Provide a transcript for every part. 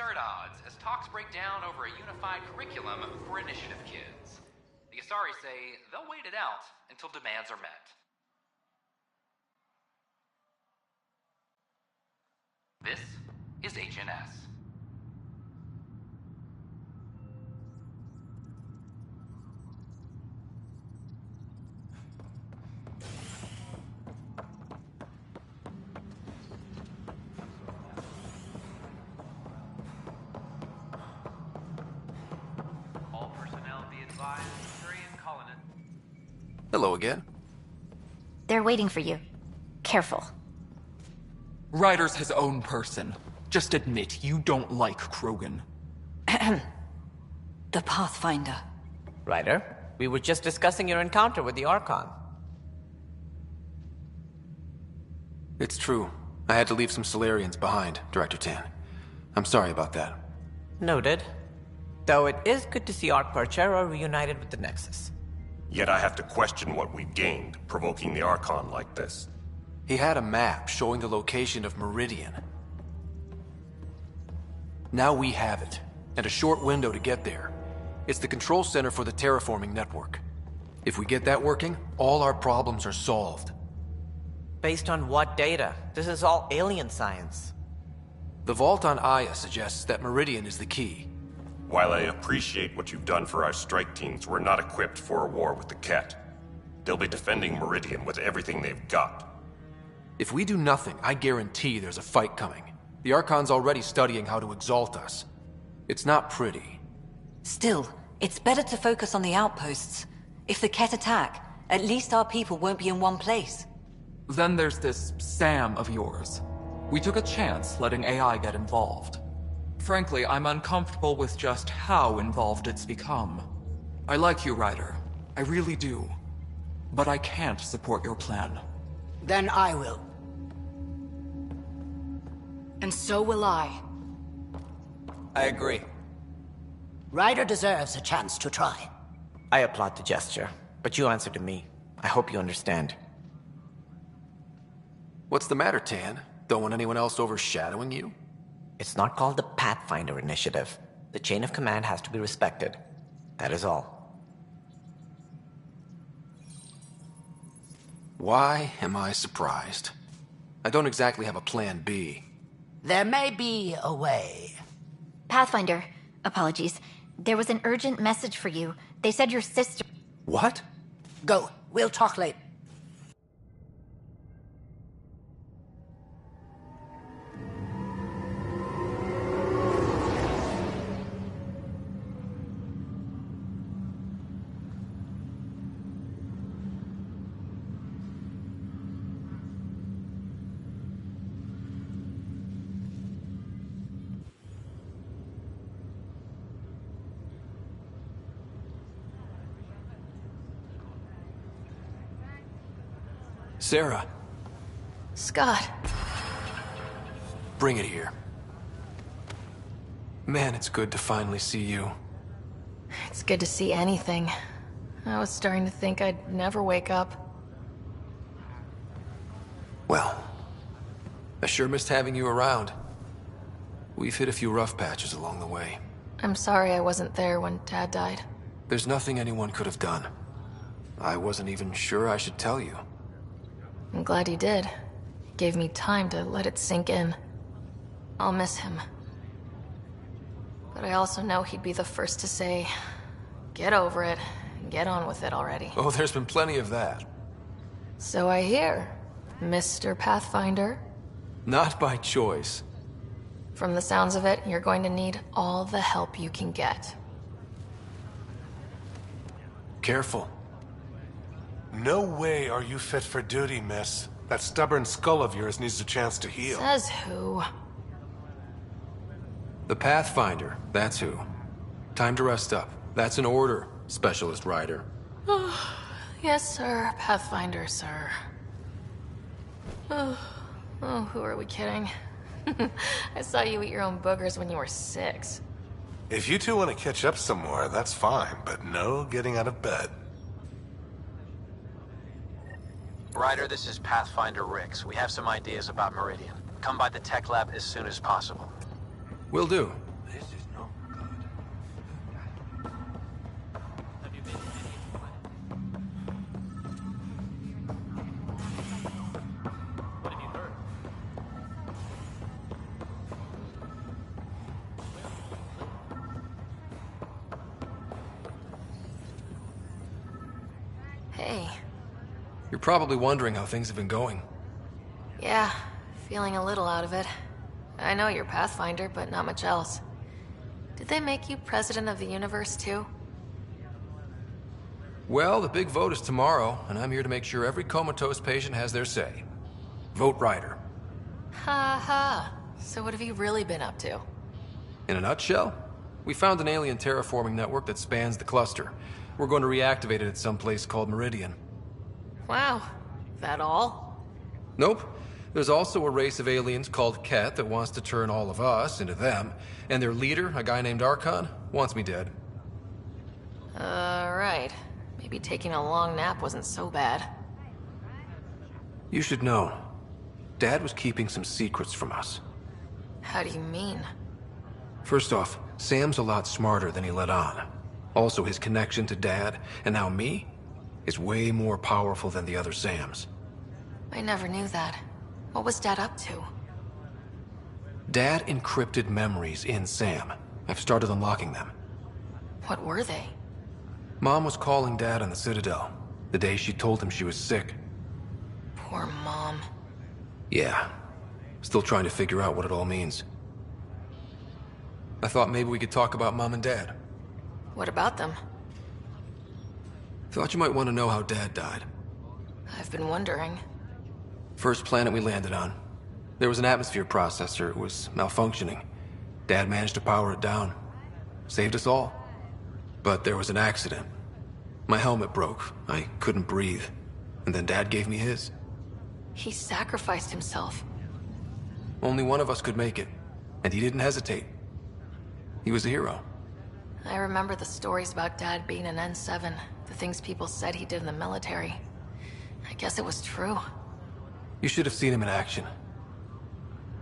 absurd odds as talks break down over a unified curriculum for initiative kids. The Asari say they'll wait it out until demands are met. This is HNS. Hello again. They're waiting for you. Careful. Ryder's his own person. Just admit you don't like Krogan. The Pathfinder. Ryder, we were just discussing your encounter with the Archon. It's true. I had to leave some Solarians behind, Director Tan. I'm sorry about that. Noted. Though it is good to see Arc-Parchera reunited with the Nexus. Yet I have to question what we've gained, provoking the Archon like this. He had a map showing the location of Meridian. Now we have it, and a short window to get there. It's the control center for the terraforming network. If we get that working, all our problems are solved. Based on what data? This is all alien science. The vault on Aya suggests that Meridian is the key. While I appreciate what you've done for our strike teams, we're not equipped for a war with the Ket. They'll be defending Meridian with everything they've got. If we do nothing, I guarantee there's a fight coming. The Archon's already studying how to exalt us. It's not pretty. Still, it's better to focus on the outposts. If the Ket attack, at least our people won't be in one place. Then there's this Sam of yours. We took a chance letting AI get involved. Frankly, I'm uncomfortable with just how involved it's become. I like you, Ryder. I really do. But I can't support your plan. Then I will. And so will I. I agree. Ryder deserves a chance to try. I applaud the gesture, but you answer to me. I hope you understand. What's the matter, Tan? Don't want anyone else overshadowing you? It's not called the Pathfinder Initiative. The chain of command has to be respected. That is all. Why am I surprised? I don't exactly have a plan B. There may be a way. Pathfinder, apologies. There was an urgent message for you. They said your sister... What? Go. We'll talk later. Sarah, Scott. bring it here. Man, it's good to finally see you. It's good to see anything. I was starting to think I'd never wake up. Well, I sure missed having you around. We've hit a few rough patches along the way. I'm sorry I wasn't there when Dad died. There's nothing anyone could have done. I wasn't even sure I should tell you. I'm glad you did. It gave me time to let it sink in. I'll miss him. But I also know he'd be the first to say, get over it, and get on with it already. Oh, there's been plenty of that. So I hear, Mr. Pathfinder. Not by choice. From the sounds of it, you're going to need all the help you can get. Careful. No way are you fit for duty, miss. That stubborn skull of yours needs a chance to heal. Says who? The Pathfinder, that's who. Time to rest up. That's an order, Specialist Ryder. Yes, sir. Pathfinder, sir. Oh, who are we kidding? I saw you eat your own boogers when you were 6. If you two want to catch up some more, that's fine, but no getting out of bed. Ryder, this is Pathfinder Rix. We have some ideas about Meridian. Come by the tech lab as soon as possible. Will do. Hey. You're probably wondering how things have been going. Yeah, feeling a little out of it. I know you're Pathfinder, but not much else. Did they make you president of the universe, too? Well, the big vote is tomorrow, and I'm here to make sure every comatose patient has their say. Vote Ryder. Ha ha. So what have you really been up to? In a nutshell, we found an alien terraforming network that spans the cluster. We're going to reactivate it at some place called Meridian. Wow. That all? Nope. There's also a race of aliens called Ket that wants to turn all of us into them, and their leader, a guy named Archon, wants me dead. Right. Maybe taking a long nap wasn't so bad. You should know. Dad was keeping some secrets from us. How do you mean? First off, Sam's a lot smarter than he let on. Also, his connection to Dad, and now me, is way more powerful than the other Sams. I never knew that. What was Dad up to? Dad encrypted memories in Sam. I've started unlocking them. What were they? Mom was calling Dad on the Citadel, the day she told him she was sick. Poor Mom. Yeah. Still trying to figure out what it all means. I thought maybe we could talk about Mom and Dad. What about them? Thought you might want to know how Dad died. I've been wondering. First planet we landed on. There was an atmosphere processor. It was malfunctioning. Dad managed to power it down. Saved us all. But there was an accident. My helmet broke. I couldn't breathe. And then Dad gave me his. He sacrificed himself. Only one of us could make it. And he didn't hesitate. He was a hero. I remember the stories about Dad being an N7. The things people said he did in the military. I guess it was true. You should have seen him in action.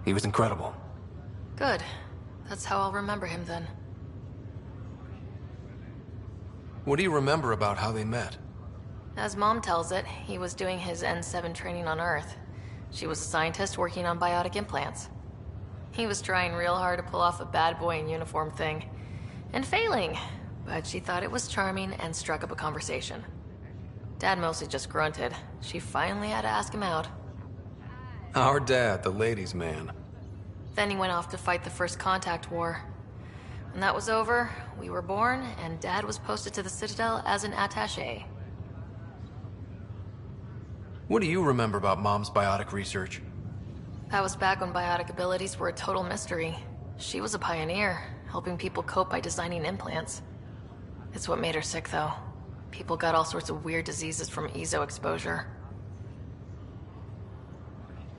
He was incredible. Good. That's how I'll remember him then. What do you remember about how they met? As Mom tells it, he was doing his N7 training on Earth. She was a scientist working on biotic implants. He was trying real hard to pull off a bad boy in uniform thing. And failing. But she thought it was charming and struck up a conversation. Dad mostly just grunted. She finally had to ask him out. Our dad, the ladies' man. Then he went off to fight the first contact war. When that was over, we were born, and Dad was posted to the Citadel as an attaché. What do you remember about Mom's biotic research? That was back when biotic abilities were a total mystery. She was a pioneer, helping people cope by designing implants. It's what made her sick, though. People got all sorts of weird diseases from EZO exposure.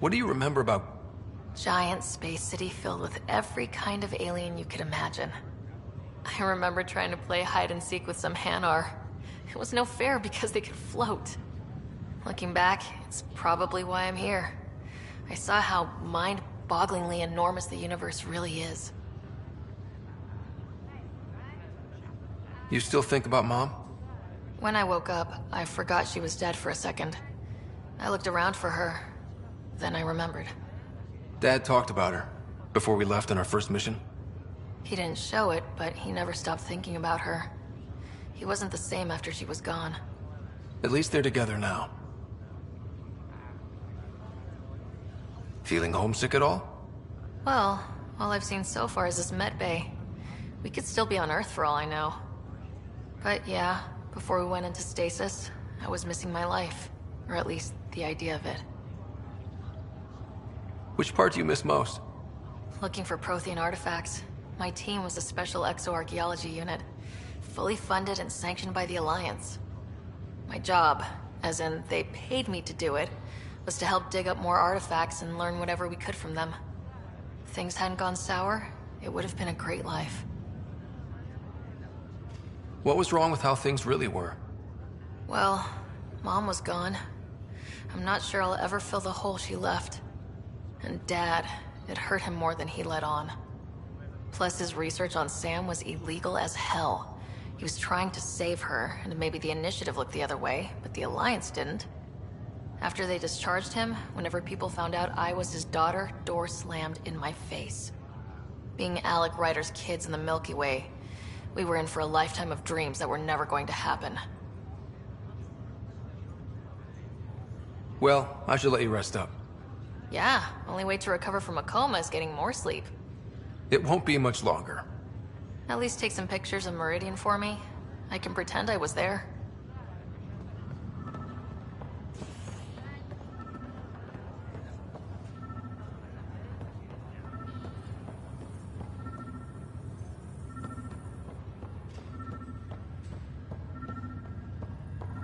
What do you remember about... Giant space city filled with every kind of alien you could imagine. I remember trying to play hide and seek with some Hanar. It was no fair because they could float. Looking back, it's probably why I'm here. I saw how mind-bogglingly enormous the universe really is. You still think about Mom? When I woke up, I forgot she was dead for a second. I looked around for her. Then I remembered. Dad talked about her before we left on our first mission. He didn't show it, but he never stopped thinking about her. He wasn't the same after she was gone. At least they're together now. Feeling homesick at all? Well, all I've seen so far is this med bay. We could still be on Earth for all I know. But yeah, before we went into stasis, I was missing my life. Or at least the idea of it. Which part do you miss most? Looking for Prothean artifacts. My team was a special exoarchaeology unit. Fully funded and sanctioned by the Alliance. My job, as in they paid me to do it, was to help dig up more artifacts and learn whatever we could from them. If things hadn't gone sour, it would have been a great life. What was wrong with how things really were? Well, Mom was gone. I'm not sure I'll ever fill the hole she left. And Dad, it hurt him more than he let on. Plus, his research on Sam was illegal as hell. He was trying to save her, and maybe the Initiative looked the other way, but the Alliance didn't. After they discharged him, whenever people found out I was his daughter, door slammed in my face. Being Alec Ryder's kids in the Milky Way, we were in for a lifetime of dreams that were never going to happen. Well, I should let you rest up. Yeah, only way to recover from a coma is getting more sleep. It won't be much longer. At least take some pictures of Meridian for me. I can pretend I was there.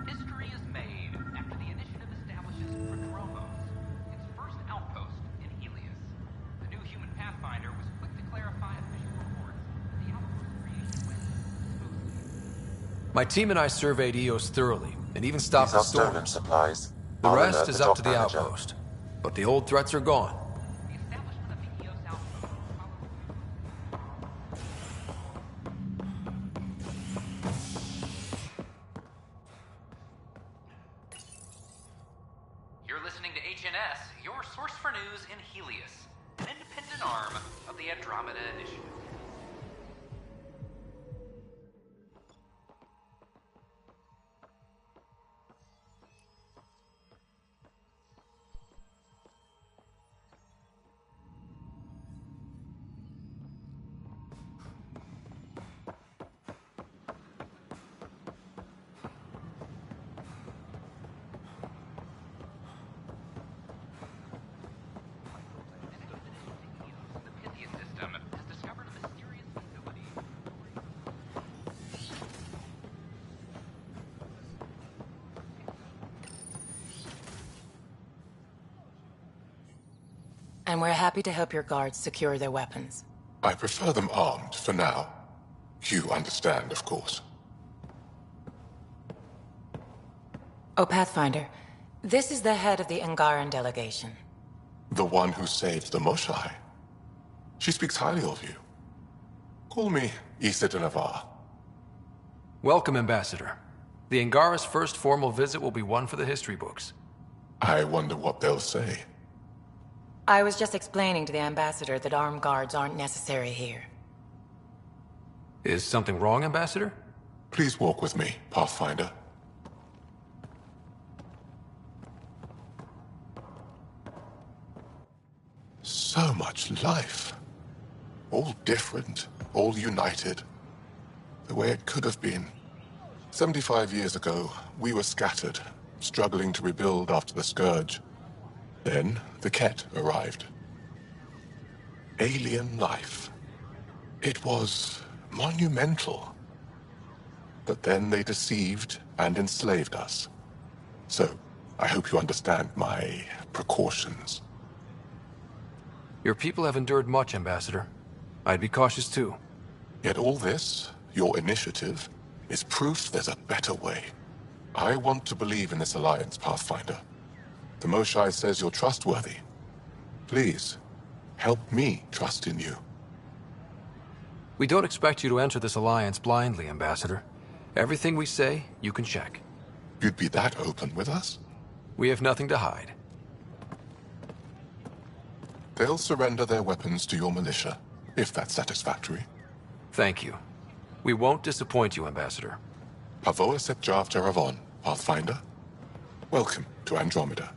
History is made after the initiative establishes Andromeda, its first outpost in Helios. The new human pathfinder was quick to clarify official reports that the outpost creation went smoothly. My team and I surveyed EOS thoroughly, and even stopped the storm. Supplies. The rest is up to the outpost. But the old threats are gone. The establishment of the EOS outpost followed. You're listening to HNS, your source for news in Helios, an independent arm of the Andromeda Initiative. The Pythia system has discovered a mysterious facility. And we're happy to help your guards secure their weapons. I prefer them armed for now. You understand, of course. Oh, Pathfinder, this is the head of the Angaran delegation. The one who saved the Moshai. She speaks highly of you. Call me Issa de Navarre. Welcome, Ambassador. The Angara's first formal visit will be one for the history books. I wonder what they'll say. I was just explaining to the Ambassador that armed guards aren't necessary here. Is something wrong, Ambassador? Please walk with me, Pathfinder. So much life. All different, all united. The way it could have been. 75 years ago, we were scattered, struggling to rebuild after the Scourge. Then, the Ket arrived. Alien life. It was monumental. But then they deceived and enslaved us. So, I hope you understand my precautions. Your people have endured much, Ambassador. I'd be cautious too. Yet all this, your initiative, is proof there's a better way. I want to believe in this alliance, Pathfinder. The Moshai says you're trustworthy. Please, help me trust in you. We don't expect you to enter this alliance blindly, Ambassador. Everything we say, you can check. You'd be that open with us? We have nothing to hide. They'll surrender their weapons to your militia, if that's satisfactory. Thank you. We won't disappoint you, Ambassador. Pavoa set Jav Jaravon, Pathfinder. Welcome to Andromeda.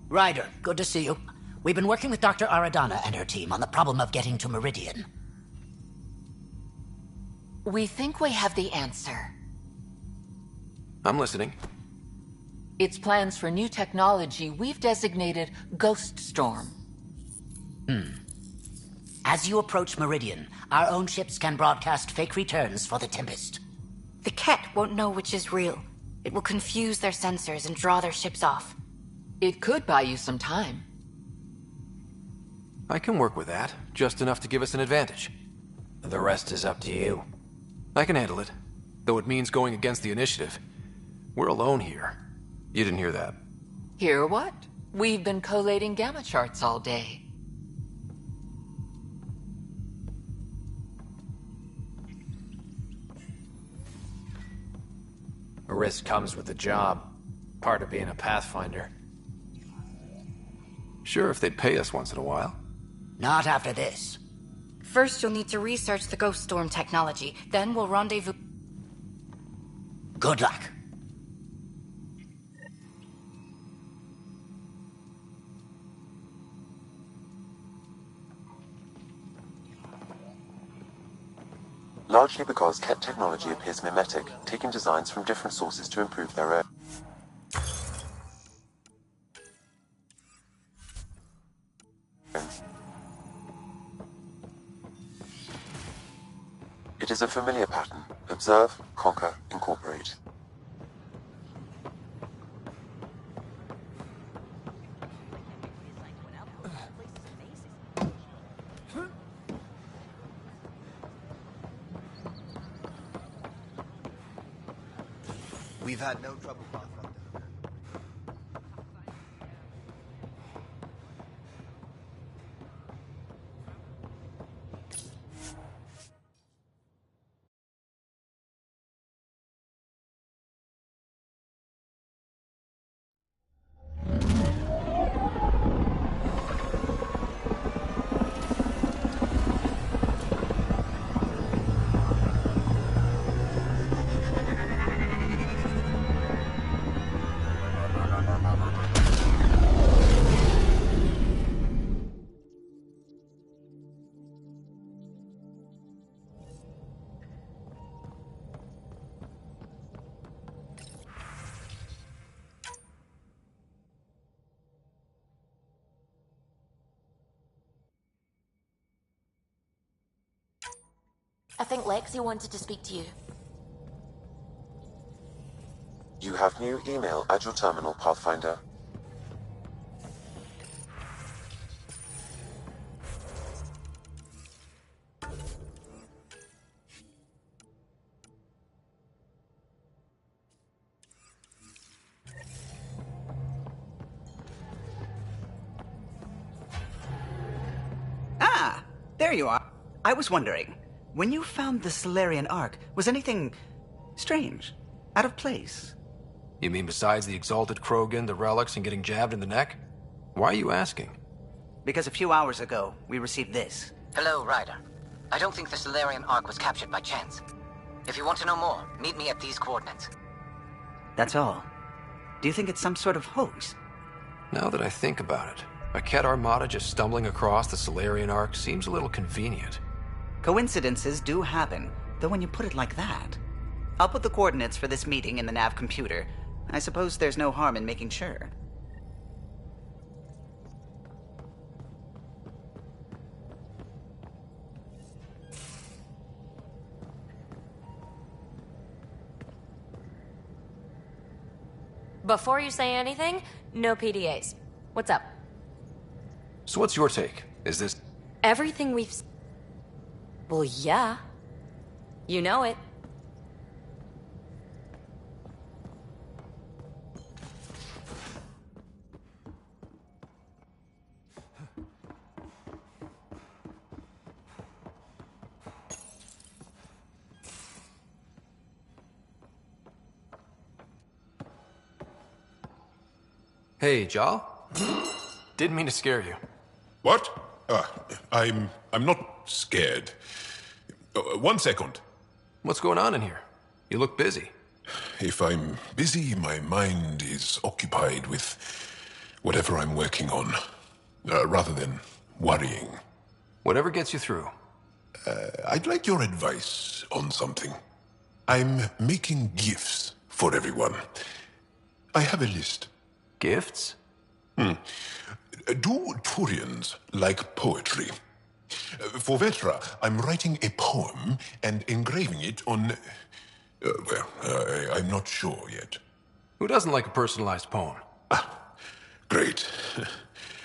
Ryder, good to see you. We've been working with Dr. Aradana and her team on the problem of getting to Meridian. We think we have the answer. I'm listening. It's plans for new technology we've designated Ghost Storm. As you approach Meridian, our own ships can broadcast fake returns for the Tempest. The Ket won't know which is real. It will confuse their sensors and draw their ships off. It could buy you some time. I can work with that, just enough to give us an advantage. The rest is up to you. I can handle it, though it means going against the initiative. We're alone here. You didn't hear that. Hear what? We've been collating gamma charts all day. A risk comes with the job. Part of being a Pathfinder. Sure, if they'd pay us once in a while. Not after this. First, you'll need to research the Ghost Storm technology. Then we'll rendezvous. Good luck. Largely because Ket technology appears mimetic, taking designs from different sources to improve their own. It is a familiar pattern. Observe, conquer, incorporate. We've had no trouble, Pathfinder. I think Lexi wanted to speak to you. You have new email at your terminal, Pathfinder. Ah, there you are. I was wondering, when you found the Solarian Ark, was anything strange? Out of place? You mean besides the exalted Krogan, the relics, and getting jabbed in the neck? Why are you asking? Because a few hours ago, we received this. Hello, Ryder. I don't think the Solarian Ark was captured by chance. If you want to know more, meet me at these coordinates. That's all. Do you think it's some sort of hoax? Now that I think about it, a Ket armada just stumbling across the Solarian Ark seems a little convenient. Coincidences do happen, though when you put it like that. I'll put the coordinates for this meeting in the nav computer. I suppose there's no harm in making sure. Before you say anything, no PDAs. What's up? So what's your take? Is this... Everything we've... Well, yeah. You know it. Hey, Jal? Didn't mean to scare you. What? I'm not scared. 1 second. What's going on in here? You look busy. If I'm busy, my mind is occupied with whatever I'm working on, rather than worrying. Whatever gets you through. I'd like your advice on something. I'm making gifts for everyone. I have a list. Gifts? Do Turians like poetry? For Vetra, I'm writing a poem and engraving it on... I'm not sure yet. Who doesn't like a personalized poem? Great.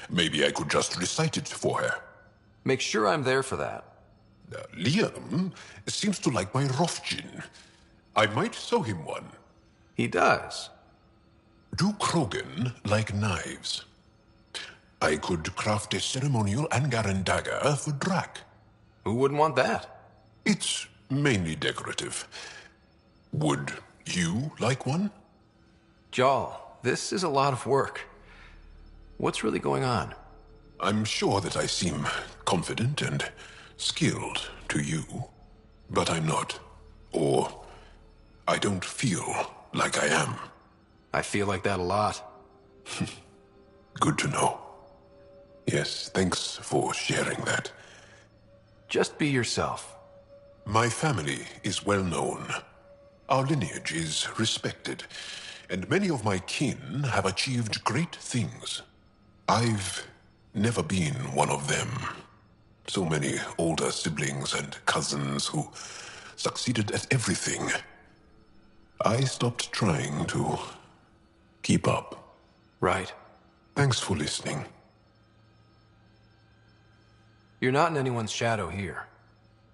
Maybe I could just recite it for her. Make sure I'm there for that. Liam seems to like my Rofgin. I might sew him one. He does. Do Krogan like knives? I could craft a ceremonial Angaran dagger for Drac. Who wouldn't want that? It's mainly decorative. Would you like one? Jal, this is a lot of work. What's really going on? I'm sure that I seem confident and skilled to you, but I'm not. Or I don't feel like I am. I feel like that a lot. Good to know. Yes, thanks for sharing that. Just be yourself. My family is well known. Our lineage is respected, and many of my kin have achieved great things. I've never been one of them. So many older siblings and cousins who succeeded at everything. I stopped trying to keep up. Right. Thanks for listening. You're not in anyone's shadow here.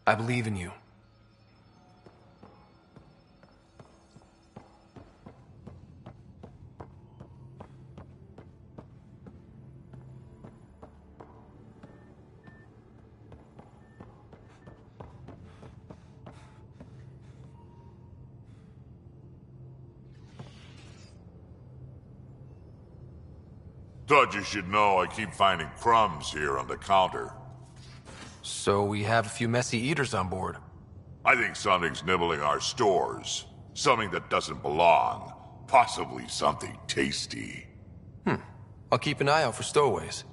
I believe in you. Thought you should know I keep finding crumbs here on the counter. So we have a few messy eaters on board. I think something's nibbling our stores. Something that doesn't belong. Possibly something tasty. I'll keep an eye out for stowaways.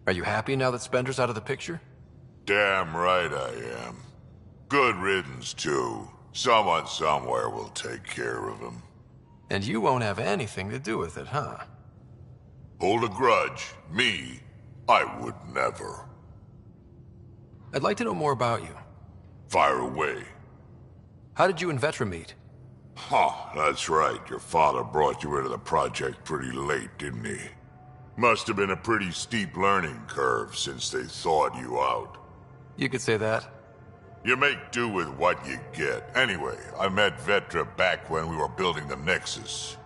Are you happy now that Spender's out of the picture? Damn right I am. Good riddance, too. Someone somewhere will take care of him. And you won't have anything to do with it, huh? Hold a grudge. Me? I would never. I'd like to know more about you. Fire away. How did you and Vetra meet? Huh, that's right. Your father brought you into the project pretty late, didn't he? Must have been a pretty steep learning curve since they thawed you out. You could say that. You make do with what you get. Anyway, I met Vetra back when we were building the Nexus.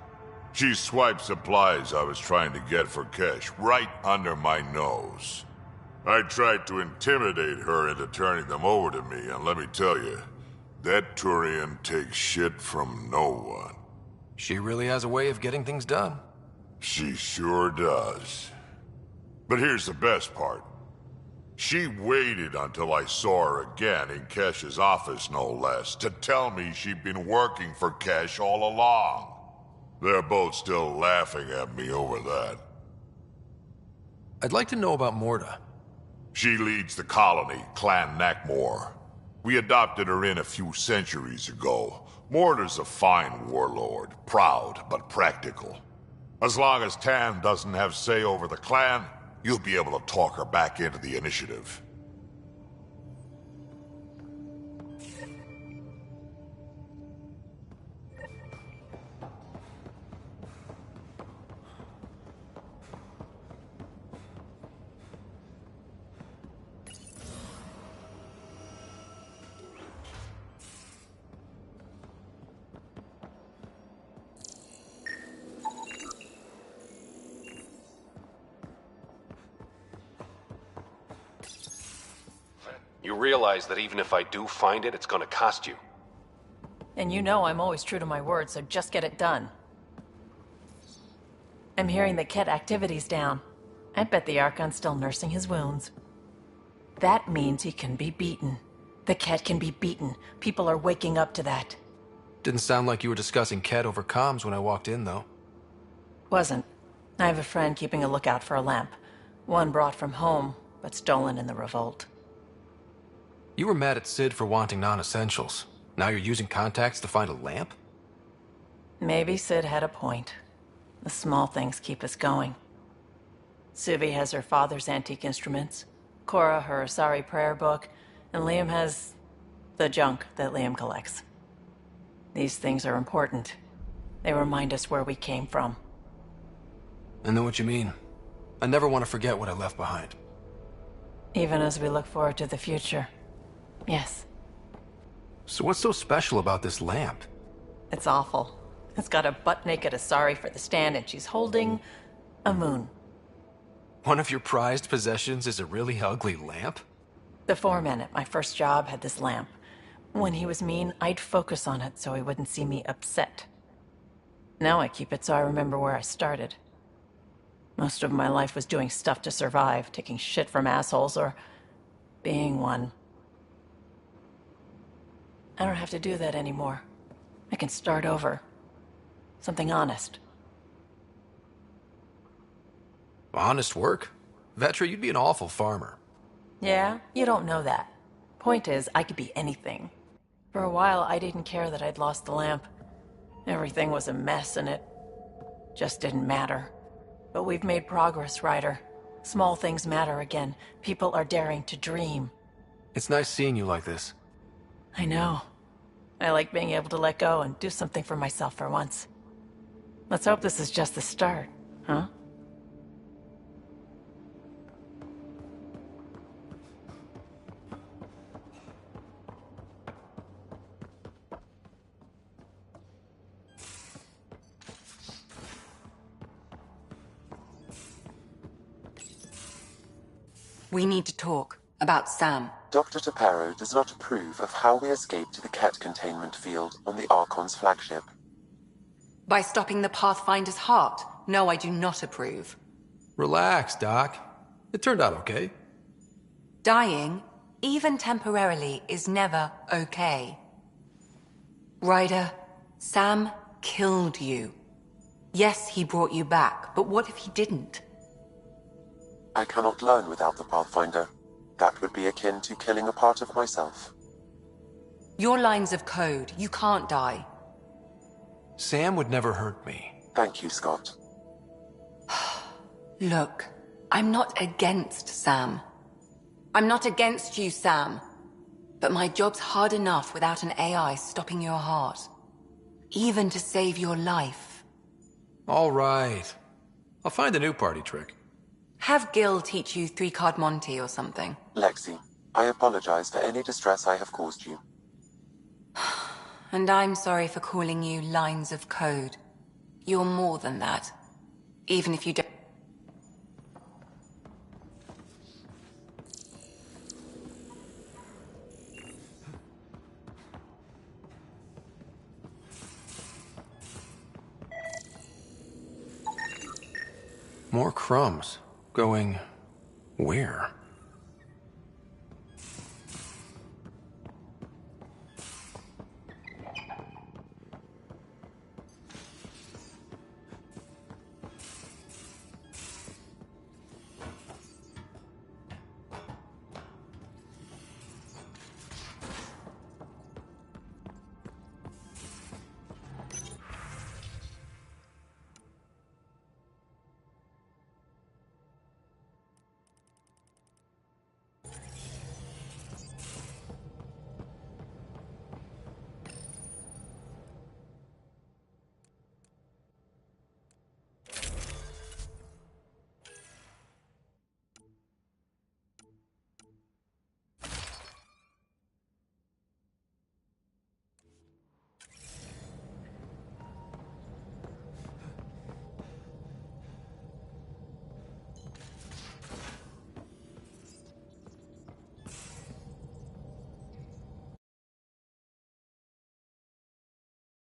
She swiped supplies I was trying to get for Kesh right under my nose. I tried to intimidate her into turning them over to me, and let me tell you, that Turian takes shit from no one. She really has a way of getting things done. She sure does. But here's the best part. She waited until I saw her again in Kesh's office, no less, to tell me she'd been working for Kesh all along. They're both still laughing at me over that. I'd like to know about Morda. She leads the colony, Clan Nakmor. We adopted her in a few centuries ago. Morda's a fine warlord, proud but practical. As long as Tan doesn't have say over the clan, you'll be able to talk her back into the initiative. You realize that even if I do find it, it's gonna cost you. And you know I'm always true to my word, so just get it done. I'm hearing the Ket activity's down. I bet the Archon's still nursing his wounds. That means he can be beaten. The Ket can be beaten. People are waking up to that. Didn't sound like you were discussing Ket over comms when I walked in, though. Wasn't. I have a friend keeping a lookout for a lamp. One brought from home, but stolen in the revolt. You were mad at Sid for wanting non-essentials. Now you're using contacts to find a lamp? Maybe Sid had a point. The small things keep us going. Suvi has her father's antique instruments, Cora her Asari prayer book, and Liam has the junk that Liam collects. These things are important. They remind us where we came from. I know what you mean. I never want to forget what I left behind. Even as we look forward to the future. Yes. So what's so special about this lamp? It's awful. It's got a butt-naked Asari for the stand, and she's holding a moon. One of your prized possessions is a really ugly lamp? The foreman at my first job had this lamp. When he was mean, I'd focus on it so he wouldn't see me upset. Now I keep it so I remember where I started. Most of my life was doing stuff to survive, taking shit from assholes, or being one. I don't have to do that anymore. I can start over. Something honest. Honest work? Vetra, you'd be an awful farmer. Yeah? You don't know that. Point is, I could be anything. For a while, I didn't care that I'd lost the lamp. Everything was a mess, and it just didn't matter. But we've made progress, Ryder. Small things matter again. People are daring to dream. It's nice seeing you like this. I know. I like being able to let go and do something for myself for once. Let's hope this is just the start, huh? We need to talk about Sam. Dr. Taparo does not approve of how we escaped to the Ket containment field on the Archon's flagship. By stopping the Pathfinder's heart? No, I do not approve. Relax, Doc. It turned out okay. Dying, even temporarily, is never okay. Ryder, Sam killed you. Yes, he brought you back, but what if he didn't? I cannot learn without the Pathfinder. That would be akin to killing a part of myself. Your lines of code, you can't die. Sam would never hurt me. Thank you, Scott. Look, I'm not against Sam. I'm not against you, Sam. But my job's hard enough without an AI stopping your heart. Even to save your life. All right. I'll find a new party trick. Have Gil teach you 3-card Monty or something. Lexi, I apologize for any distress I have caused you. And I'm sorry for calling you lines of code. You're more than that. Even if you don't... More crumbs. Going... where?